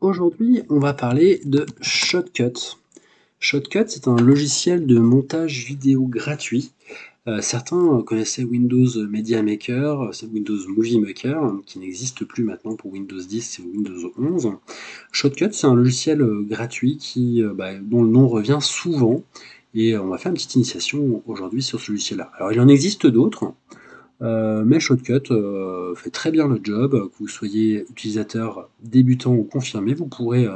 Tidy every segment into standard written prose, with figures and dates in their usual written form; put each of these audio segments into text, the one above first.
Aujourd'hui, on va parler de Shotcut. Shotcut, c'est un logiciel de montage vidéo gratuit. Certains connaissaient Windows Media Maker, c'est Windows Movie Maker, qui n'existe plus maintenant pour Windows 10 et Windows 11. Shotcut, c'est un logiciel gratuit dont le nom revient souvent, et on va faire une petite initiation aujourd'hui sur ce logiciel-là. Alors, il en existe d'autres. Mais Shotcut fait très bien le job, que vous soyez utilisateur débutant ou confirmé, vous pourrez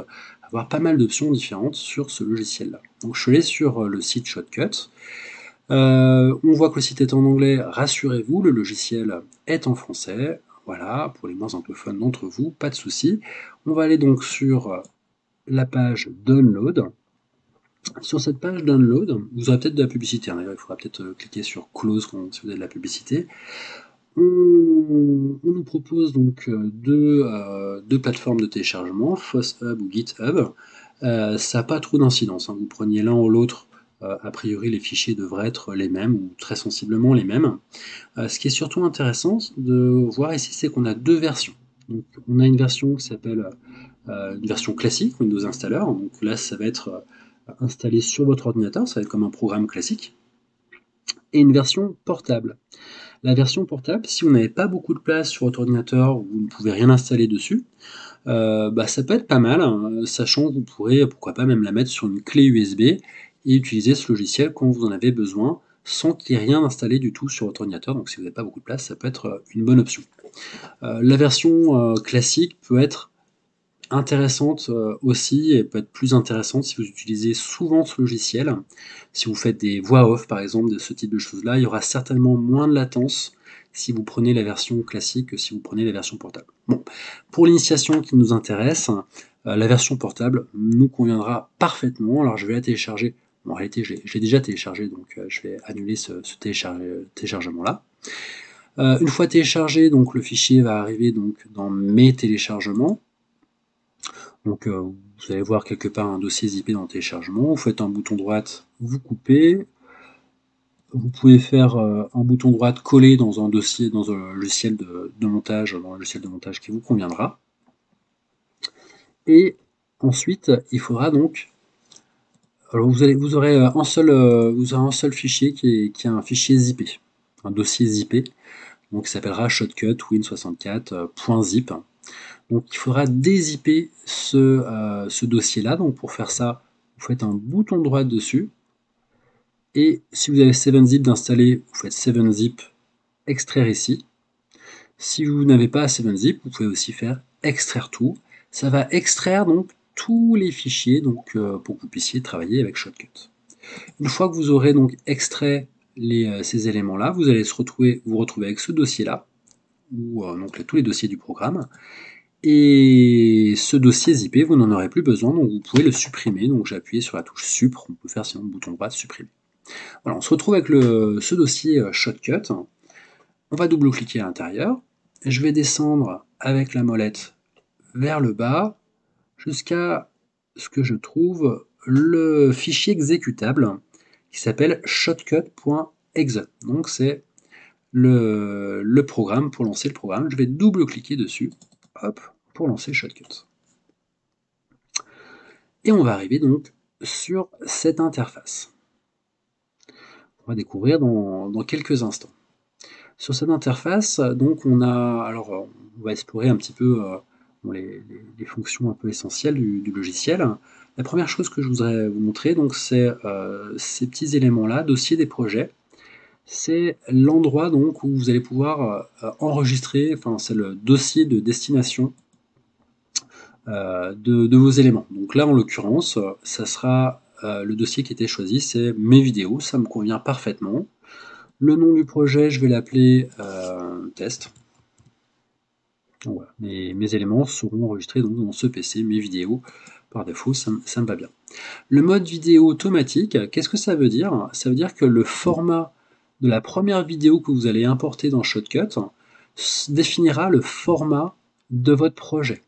avoir pas mal d'options différentes sur ce logiciel-là. Donc je suis allé sur le site Shotcut. On voit que le site est en anglais, rassurez-vous, le logiciel est en français. Voilà, pour les moins anglophones d'entre vous, pas de souci. On va aller donc sur la page Download. Sur cette page Download, vous aurez peut-être de la publicité. D'ailleurs, il faudra peut-être cliquer sur Close si vous avez de la publicité. On nous propose donc deux plateformes de téléchargement, FossHub ou GitHub. Ça n'a pas trop d'incidence, hein. Vous preniez l'un ou l'autre, a priori les fichiers devraient être les mêmes ou très sensiblement les mêmes. Ce qui est surtout intéressant de voir ici, c'est qu'on a deux versions. Donc, on a une version qui s'appelle une version classique, Windows Installer. Donc là, ça va être installé sur votre ordinateur, ça va être comme un programme classique. Et une version portable. La version portable, si vous n'avez pas beaucoup de place sur votre ordinateur ou vous ne pouvez rien installer dessus, ça peut être pas mal, hein, sachant que vous pourrez, pourquoi pas, même la mettre sur une clé USB et utiliser ce logiciel quand vous en avez besoin, sans qu'il y ait rien installé du tout sur votre ordinateur. Donc si vous n'avez pas beaucoup de place, ça peut être une bonne option. La version classique peut être intéressante aussi, et peut être plus intéressante si vous utilisez souvent ce logiciel. Si vous faites des voix off par exemple, de ce type de choses là, il y aura certainement moins de latence si vous prenez la version classique que si vous prenez la version portable. Bon, pour l'initiation qui nous intéresse, la version portable nous conviendra parfaitement. Alors je vais la télécharger. Bon, en réalité, je l'ai déjà téléchargé, donc je vais annuler ce téléchargement là. Une fois téléchargé, donc le fichier va arriver donc dans mes téléchargements. Donc vous allez voir quelque part un dossier zippé dans le téléchargement, vous faites un bouton droite, vous coupez. Vous pouvez faire un bouton droite coller dans un dossier, dans un logiciel de montage, dans le logiciel de montage qui vous conviendra. Et ensuite, il faudra donc. Alors vous aurez un seul fichier qui est un fichier zippé, un dossier zippé, donc qui s'appellera shotcut win64.zip. Donc il faudra dézipper ce dossier-là. Donc pour faire ça, vous faites un bouton droit dessus. Et si vous avez 7-zip d'installer, vous faites 7-zip extraire ici. Si vous n'avez pas 7-zip, vous pouvez aussi faire extraire tout. Ça va extraire donc tous les fichiers donc, pour que vous puissiez travailler avec Shotcut. Une fois que vous aurez donc extrait ces éléments-là, vous allez vous retrouver avec ce dossier-là, ou donc tous les dossiers du programme. Et ce dossier zippé, vous n'en aurez plus besoin, donc vous pouvez le supprimer. Donc j'ai appuyé sur la touche Supr, on peut faire sinon le bouton droit supprimer. Voilà, on se retrouve avec ce dossier Shotcut. On va double-cliquer à l'intérieur. Je vais descendre avec la molette vers le bas jusqu'à ce que je trouve le fichier exécutable qui s'appelle shotcut.exe. Donc c'est le programme pour lancer le programme. Je vais double-cliquer dessus, hop, pour lancer Shotcut. Et on va arriver donc sur cette interface. On va découvrir dans quelques instants. Sur cette interface, donc on va explorer un petit peu les fonctions un peu essentielles du logiciel. La première chose que je voudrais vous montrer, donc, c'est ces petits éléments-là, dossier des projets. C'est l'endroit donc où vous allez pouvoir enregistrer, enfin c'est le dossier de destination de vos éléments. Donc là, en l'occurrence, ça sera le dossier qui était choisi, c'est mes vidéos, ça me convient parfaitement. Le nom du projet, je vais l'appeler test. Donc voilà, mes éléments seront enregistrés donc dans ce PC, mes vidéos, par défaut, ça me va bien. Le mode vidéo automatique, qu'est-ce que ça veut dire? Ça veut dire que le format de la première vidéo que vous allez importer dans Shotcut définira le format de votre projet.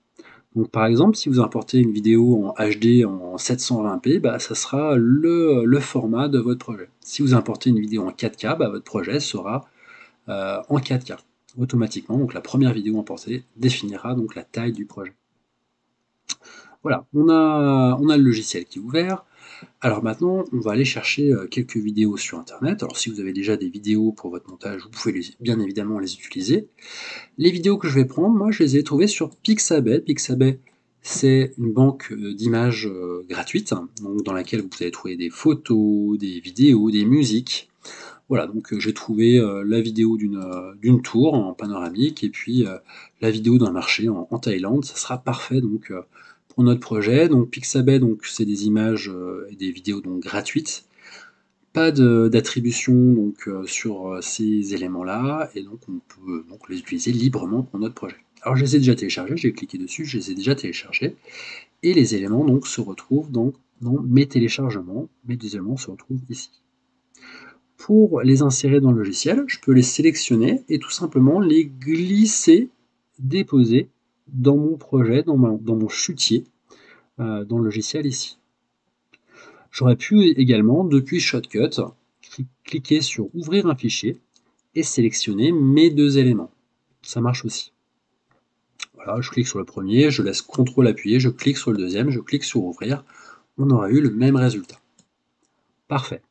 Donc par exemple, si vous importez une vidéo en HD en 720p, ça sera le format de votre projet. Si vous importez une vidéo en 4K, votre projet sera en 4K automatiquement. Donc la première vidéo importée définira donc la taille du projet. Voilà, on a le logiciel qui est ouvert. Alors maintenant, on va aller chercher quelques vidéos sur internet. Alors si vous avez déjà des vidéos pour votre montage, vous pouvez bien évidemment les utiliser. Les vidéos que je vais prendre, moi je les ai trouvées sur Pixabay. Pixabay, c'est une banque d'images gratuite, hein, donc dans laquelle vous allez trouver des photos, des vidéos, des musiques. Voilà, donc j'ai trouvé la vidéo d'une tour en panoramique et puis la vidéo d'un marché en Thaïlande. Ça sera parfait donc pour notre projet. Donc Pixabay, donc c'est des images et des vidéos donc gratuites. Pas d'attribution donc sur ces éléments-là, et donc on peut donc les utiliser librement pour notre projet. Alors je les ai déjà téléchargés, j'ai cliqué dessus, je les ai déjà téléchargés, et les éléments donc se retrouvent donc dans mes téléchargements. Mes éléments se retrouvent ici. Pour les insérer dans le logiciel, je peux les sélectionner et tout simplement les glisser, déposer dans mon projet, dans mon chutier, dans le logiciel ici. J'aurais pu également, depuis Shotcut, cliquer sur Ouvrir un fichier et sélectionner mes deux éléments. Ça marche aussi. Voilà, je clique sur le premier, je laisse CTRL appuyé, je clique sur le deuxième, je clique sur Ouvrir. On aurait eu le même résultat. Parfait.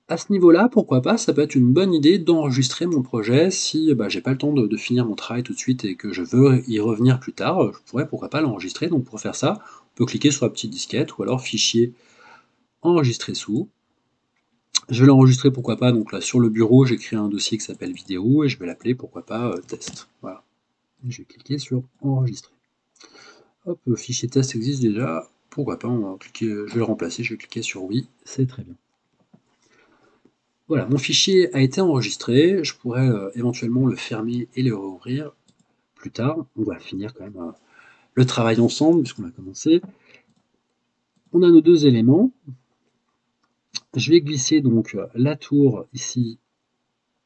À ce niveau-là, pourquoi pas, ça peut être une bonne idée d'enregistrer mon projet si j'ai pas le temps de finir mon travail tout de suite et que je veux y revenir plus tard. Je pourrais, pourquoi pas, l'enregistrer. Donc pour faire ça, on peut cliquer sur la petite disquette ou alors Fichier, Enregistrer sous. Je vais l'enregistrer, pourquoi pas, donc là sur le bureau, j'ai créé un dossier qui s'appelle vidéo et je vais l'appeler, pourquoi pas, test. Voilà. Et je vais cliquer sur enregistrer. Hop, fichier test existe déjà, pourquoi pas, on va cliquer, je vais le remplacer, je vais cliquer sur oui, c'est très bien. Voilà, mon fichier a été enregistré, je pourrais éventuellement le fermer et le rouvrir plus tard. On va finir quand même le travail ensemble, puisqu'on a commencé. On a nos deux éléments. Je vais glisser donc la tour ici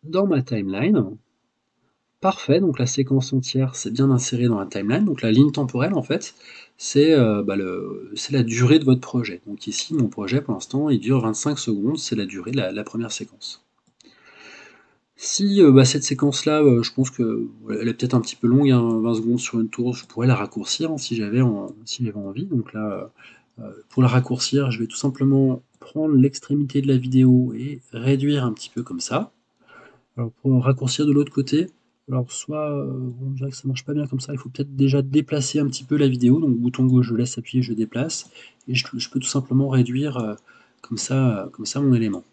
dans ma timeline. Parfait, donc la séquence entière c'est bien inséré dans la timeline, donc la ligne temporelle en fait, c'est la durée de votre projet. Donc ici, mon projet pour l'instant, il dure 25 secondes, c'est la durée de la première séquence. Si cette séquence-là, je pense qu'elle est peut-être un petit peu longue, hein, 20 secondes sur une tour, je pourrais la raccourcir hein, si j'avais envie. Donc là, pour la raccourcir, je vais tout simplement prendre l'extrémité de la vidéo et réduire un petit peu comme ça. Alors pour raccourcir de l'autre côté, alors soit, on dirait que ça marche pas bien comme ça, il faut peut-être déjà déplacer un petit peu la vidéo, donc bouton gauche, je laisse appuyer, je déplace, et je peux tout simplement réduire comme ça mon élément.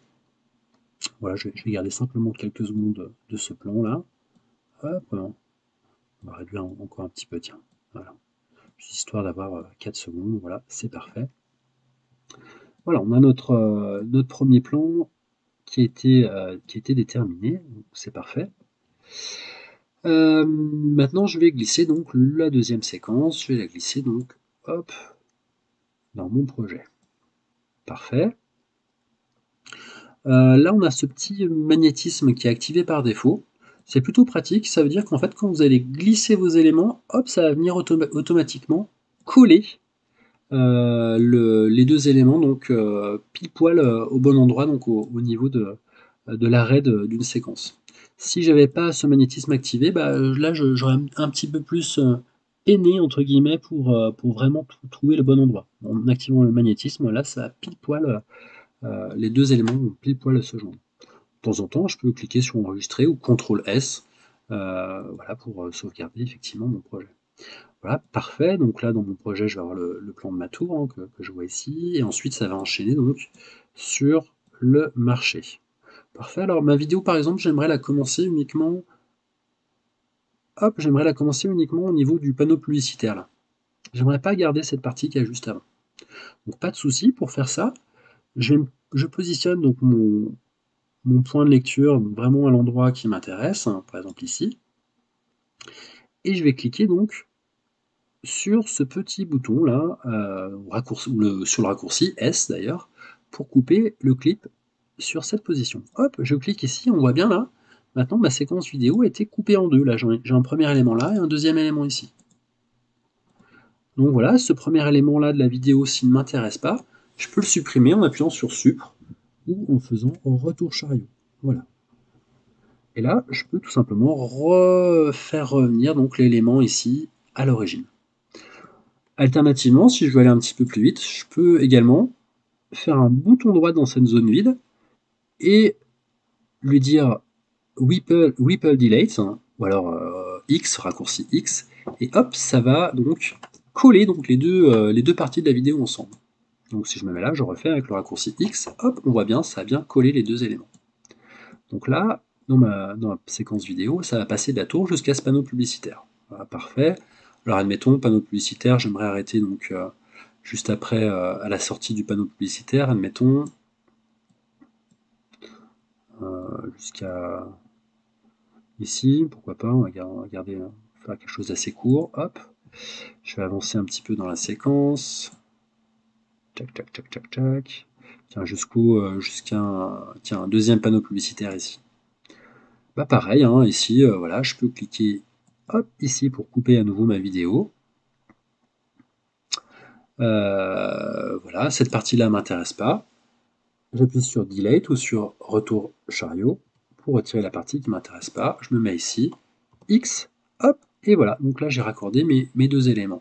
Voilà, je vais garder simplement quelques secondes de ce plan-là. Hop, on va réduire encore un petit peu, tiens, voilà. Juste histoire d'avoir 4 secondes, voilà, c'est parfait. Voilà, on a notre premier plan qui a été déterminé, c'est parfait. Maintenant, je vais glisser donc la deuxième séquence, je vais la glisser donc, hop, dans mon projet. Parfait. Là, on a ce petit magnétisme qui est activé par défaut. C'est plutôt pratique, ça veut dire qu'en fait, quand vous allez glisser vos éléments, hop, ça va venir automatiquement coller les deux éléments, donc pile poil au bon endroit, donc au niveau de l'arrêt d'une séquence. Si j'avais pas ce magnétisme activé, là j'aurais un petit peu plus peiné entre guillemets pour vraiment trouver le bon endroit. En activant le magnétisme, là ça a pile poil, les deux éléments vont pile poil se joindre. De temps en temps, je peux cliquer sur enregistrer ou CTRL S, voilà, pour sauvegarder effectivement mon projet. Voilà, parfait. Donc là, dans mon projet, je vais avoir le plan de ma tour hein, que je vois ici. Et ensuite, ça va enchaîner donc sur le marché. Parfait. Alors, ma vidéo, par exemple, j'aimerais la commencer uniquement... Hop, j'aimerais la commencer uniquement au niveau du panneau publicitaire, là. J'aimerais pas garder cette partie qu'il y a juste avant. Donc, pas de souci. Pour faire ça, je positionne donc mon point de lecture vraiment à l'endroit qui m'intéresse, hein, par exemple ici. Et je vais cliquer donc sur ce petit bouton là, sur le raccourci S d'ailleurs, pour couper le clip sur cette position. Hop, je clique ici, on voit bien là, maintenant ma séquence vidéo a été coupée en deux, là j'ai un premier élément là et un deuxième élément ici. Donc voilà, ce premier élément là de la vidéo, s'il ne m'intéresse pas, je peux le supprimer en appuyant sur Supr ou en faisant un retour chariot. Voilà. Et là, je peux tout simplement faire revenir donc l'élément ici à l'origine. Alternativement, si je veux aller un petit peu plus vite, je peux également faire un bouton droit dans cette zone vide et lui dire Ripple Delete, hein, ou alors X, raccourci X, et hop, ça va donc coller donc les deux parties de la vidéo ensemble. Donc si je me mets là, je refais avec le raccourci X, hop, on voit bien, ça a bien collé les deux éléments. Donc là, dans ma séquence vidéo, ça va passer de la tour jusqu'à ce panneau publicitaire. Voilà, parfait. Alors admettons, panneau publicitaire, j'aimerais arrêter donc juste après, à la sortie du panneau publicitaire, admettons, jusqu'à ici, pourquoi pas, on va garder, faire quelque chose d'assez court, hop. Je vais avancer un petit peu dans la séquence. Tac, tac, tac, tac, tac. Tiens, jusqu'à un deuxième panneau publicitaire ici. Bah pareil, hein, ici, voilà, je peux cliquer hop, ici pour couper à nouveau ma vidéo. Voilà, cette partie-là ne m'intéresse pas. J'appuie sur Delete ou sur Retour chariot pour retirer la partie qui ne m'intéresse pas. Je me mets ici, X, hop, et voilà. Donc là, j'ai raccordé mes deux éléments.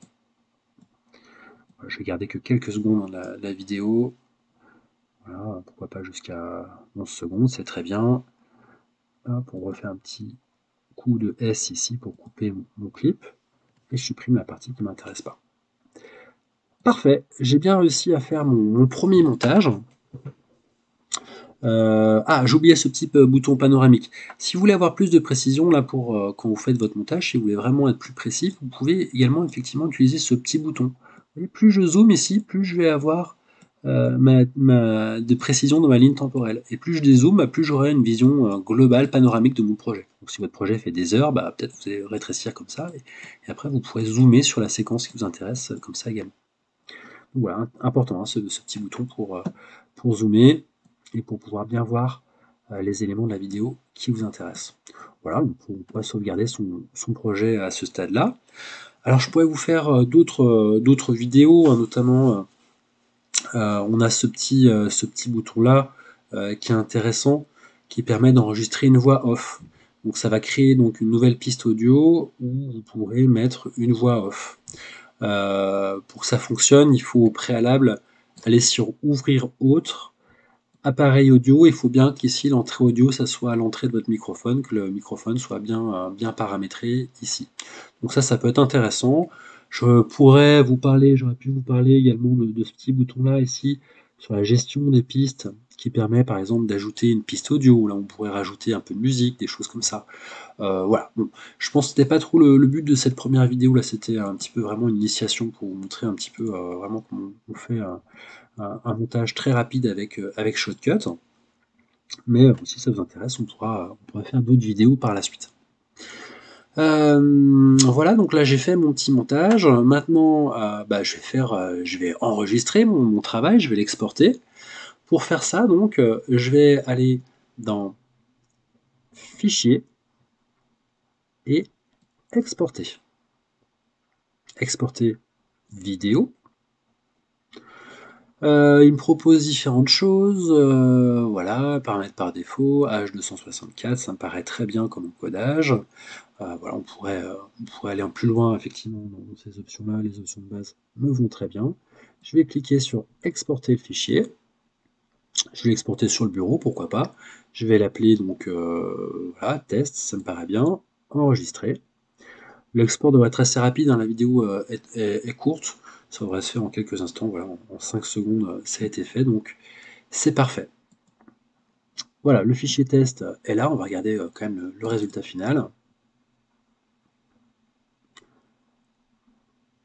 Je vais garder que quelques secondes dans la vidéo. Voilà, pourquoi pas jusqu'à 11 secondes, c'est très bien. Hop, on refait un petit coup de S ici pour couper mon clip. Et je supprime la partie qui ne m'intéresse pas. Parfait, j'ai bien réussi à faire mon premier montage. J'ai oublié ce petit bouton panoramique. Si vous voulez avoir plus de précision là pour quand vous faites votre montage, si vous voulez vraiment être plus précis, vous pouvez également effectivement utiliser ce petit bouton. Vous voyez, plus je zoome ici, plus je vais avoir de précision dans ma ligne temporelle. Et plus je dézoome, plus j'aurai une vision globale, panoramique de mon projet. Donc si votre projet fait des heures, peut-être vous allez rétrécir comme ça, et après vous pourrez zoomer sur la séquence qui vous intéresse comme ça également. Donc voilà, important hein, ce petit bouton pour zoomer et pour pouvoir bien voir les éléments de la vidéo qui vous intéressent. Voilà, on pourrait sauvegarder son projet à ce stade-là. Alors je pourrais vous faire d'autres vidéos, hein, notamment on a ce petit bouton-là qui est intéressant, qui permet d'enregistrer une voix off. Donc ça va créer donc une nouvelle piste audio où vous pourrez mettre une voix off. Pour que ça fonctionne, il faut au préalable aller sur Ouvrir autre, appareil audio. Il faut bien qu'ici l'entrée audio, ça soit à l'entrée de votre microphone, que le microphone soit bien paramétré ici. Donc ça peut être intéressant. J'aurais pu vous parler également de ce petit bouton-là ici, sur la gestion des pistes, qui permet par exemple d'ajouter une piste audio. Là, on pourrait rajouter un peu de musique, des choses comme ça. Voilà, bon, je pense que c'était pas trop le but de cette première vidéo, là, c'était un petit peu vraiment une initiation pour vous montrer un petit peu vraiment comment on fait un montage très rapide avec Shotcut. Mais si ça vous intéresse, on pourra faire d'autres vidéos par la suite. Voilà, donc là j'ai fait mon petit montage. Maintenant, je vais enregistrer mon travail, je vais l'exporter. Pour faire ça, donc, je vais aller dans Fichier et Exporter. Exporter vidéo. Il me propose différentes choses, voilà, paramètres par défaut, H264, ça me paraît très bien comme encodage. Voilà, on pourrait aller en plus loin effectivement dans ces options-là, les options de base me vont très bien. Je vais cliquer sur exporter le fichier. Je vais l'exporter sur le bureau, pourquoi pas. Je vais l'appeler donc voilà, test, ça me paraît bien. Enregistrer. L'export devrait être assez rapide, hein, la vidéo est courte, ça devrait se faire en quelques instants, voilà, en 5 secondes ça a été fait, donc c'est parfait. Voilà, le fichier test est là, on va regarder quand même le résultat final.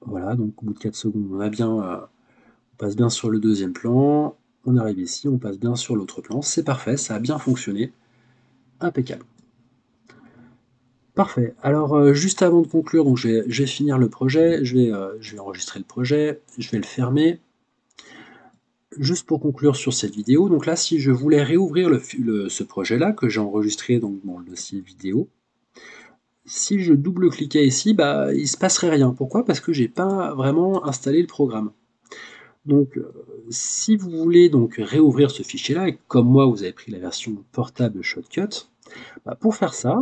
Voilà, donc au bout de 4 secondes, on passe bien sur le deuxième plan, on arrive ici, on passe bien sur l'autre plan, c'est parfait, ça a bien fonctionné, impeccable. Parfait. Alors, juste avant de conclure, donc je vais finir le projet, je vais enregistrer le projet, je vais le fermer. Juste pour conclure sur cette vidéo, donc là, si je voulais réouvrir ce projet-là, que j'ai enregistré donc, dans le dossier vidéo, si je double-cliquais ici, il ne se passerait rien. Pourquoi? Parce que je n'ai pas vraiment installé le programme. Donc, si vous voulez donc réouvrir ce fichier-là, et comme moi, vous avez pris la version portable Shotcut, pour faire ça,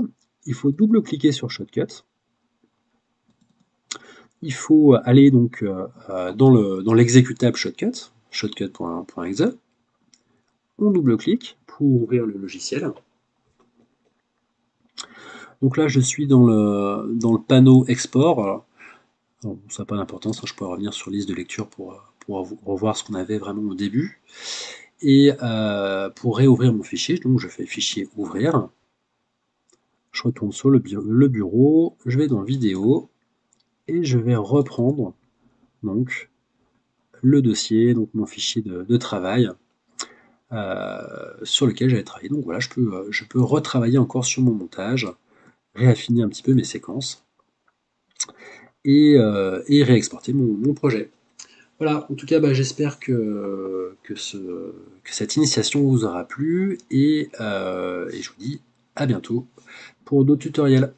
il faut double-cliquer sur Shotcut. Il faut aller donc dans l'exécutable Shotcut, shotcut.exe. On double-clique pour ouvrir le logiciel. Donc là, je suis dans le panneau export. Alors, ça n'a pas d'importance, hein, je pourrais revenir sur liste de lecture pour revoir ce qu'on avait vraiment au début. Et pour réouvrir mon fichier, donc je fais fichier ouvrir. Je retourne sur le bureau, je vais dans vidéo et je vais reprendre donc le dossier, donc mon fichier de travail sur lequel j'avais travaillé. Donc voilà, je peux retravailler encore sur mon montage, réaffiner un petit peu mes séquences et réexporter mon projet. Voilà, en tout cas, bah, j'espère que cette initiation vous aura plu et je vous dis à bientôt pour d'autres tutoriels.